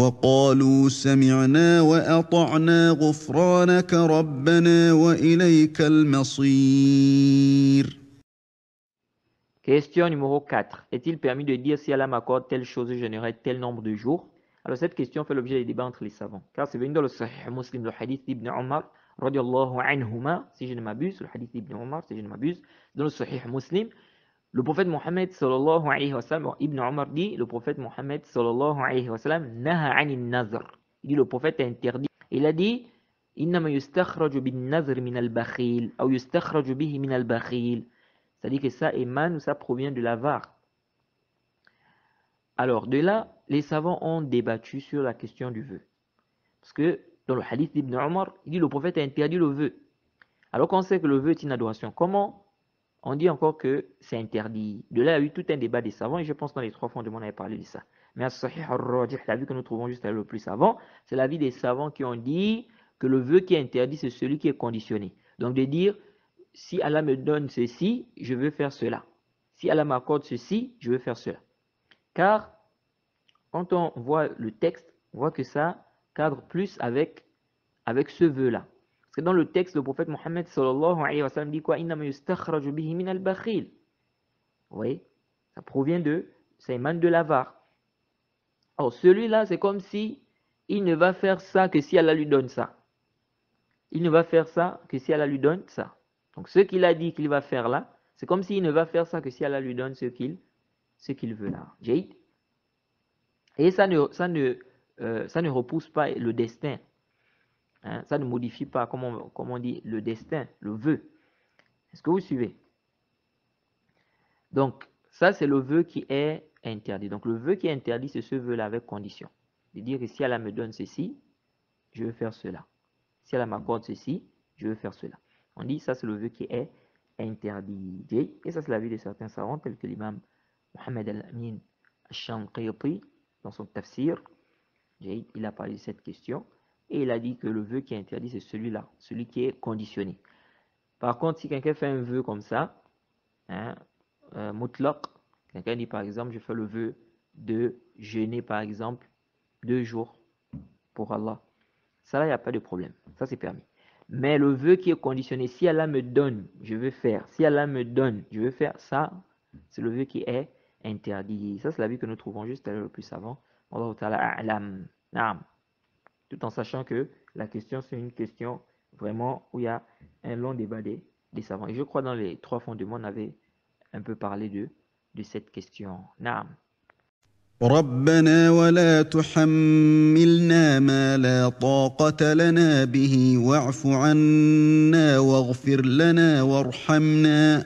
وقالوا سمعنا وأطعنا غفرانك ربنا وإليك المصير. Question numéro 4. Est-il permis de dire si Allah m'accorde telle chose, je générerai tel nombre de jours? Alors cette question fait l'objet des débats entre les savants. Car c'est venu dans le Sahih Muslim, le hadith d'Ibn Omar, radiallahu anhuma, si je ne m'abuse, le hadith d'Ibn Omar, si je ne m'abuse, dans le Sahih Muslim, le prophète Mohammed sallallahu alayhi wa sallam, Ibn Omar dit, le prophète Mohammed sallallahu alayhi wa sallam, naha anin nazr. Il dit, le prophète a interdit. Il a dit, innama yustakhraju bin nazr min al-bakhil, ou yustakhraju bihi min al-bakhil. C'est-à-dire que ça émane ou ça provient de l'avare. Alors, de là, les savants ont débattu sur la question du vœu. Parce que dans le hadith d'Ibn Omar, il dit le prophète a interdit le vœu. Alors qu'on sait que le vœu est une adoration. Comment on dit encore que c'est interdit? De là, il y a eu tout un débat des savants et je pense que dans les 3 fondements, on avait parlé de ça. Mais à Sahih al-Rajih, l'avis que nous trouvons juste le plus savant, c'est l'avis des savants qui ont dit que le vœu qui est interdit, c'est celui qui est conditionné. Donc de dire, si Allah me donne ceci, je veux faire cela. Si Allah m'accorde ceci, je veux faire cela. Car quand on voit le texte, on voit que ça cadre plus avec ce vœu-là. Parce que dans le texte, le prophète Mohammed sallallahu alayhi wa sallam dit quoi? Innama yustakhraju bihi min al-bakhil. Vous voyez? Ça provient ça émane de l'avare. Alors celui-là, c'est comme si il ne va faire ça que si Allah lui donne ça. Il ne va faire ça que si Allah lui donne ça. Donc ce qu'il a dit qu'il va faire là, c'est comme s'il ne va faire ça que si Allah lui donne ce qu'il veut là. Jaïd. Et ça ne repousse pas le destin. Hein, ça ne modifie pas, comme on dit, le destin, le vœu. Est-ce que vous suivez? Donc, ça, c'est le vœu qui est interdit. Donc, le vœu qui est interdit, c'est ce vœu-là avec condition. De dire que si Allah me donne ceci, je veux faire cela. Si Allah m'accorde ceci, je veux faire cela. On dit, ça, c'est le vœu qui est interdit. Et ça, c'est l'avis de certains savants, tels que l'imam Mohammed al-Amin al-Shanqiti, dans son tafsir. Il a parlé de cette question. Et il a dit que le vœu qui est interdit, c'est celui-là, celui qui est conditionné. Par contre, si quelqu'un fait un vœu comme ça, mutlaq, quelqu'un dit par exemple, je fais le vœu de jeûner par exemple 2 jours pour Allah. Ça là, il n'y a pas de problème. Ça, c'est permis. Mais le vœu qui est conditionné, si Allah me donne, je veux faire. Si Allah me donne, je veux faire. Ça, c'est le vœu qui est interdit. Ça, c'est l'avis que nous trouvons juste le plus avant. Allah ta'ala a'lam. Naam. Tout en sachant que la question, c'est une question vraiment où il y a un long débat des savants. Et je crois dans les 3 fondements, on avait un peu parlé de cette question. Naam. ربنا ولا تحملنا ما لا طاقة لنا به واعف عنا واغفر لنا وارحمنا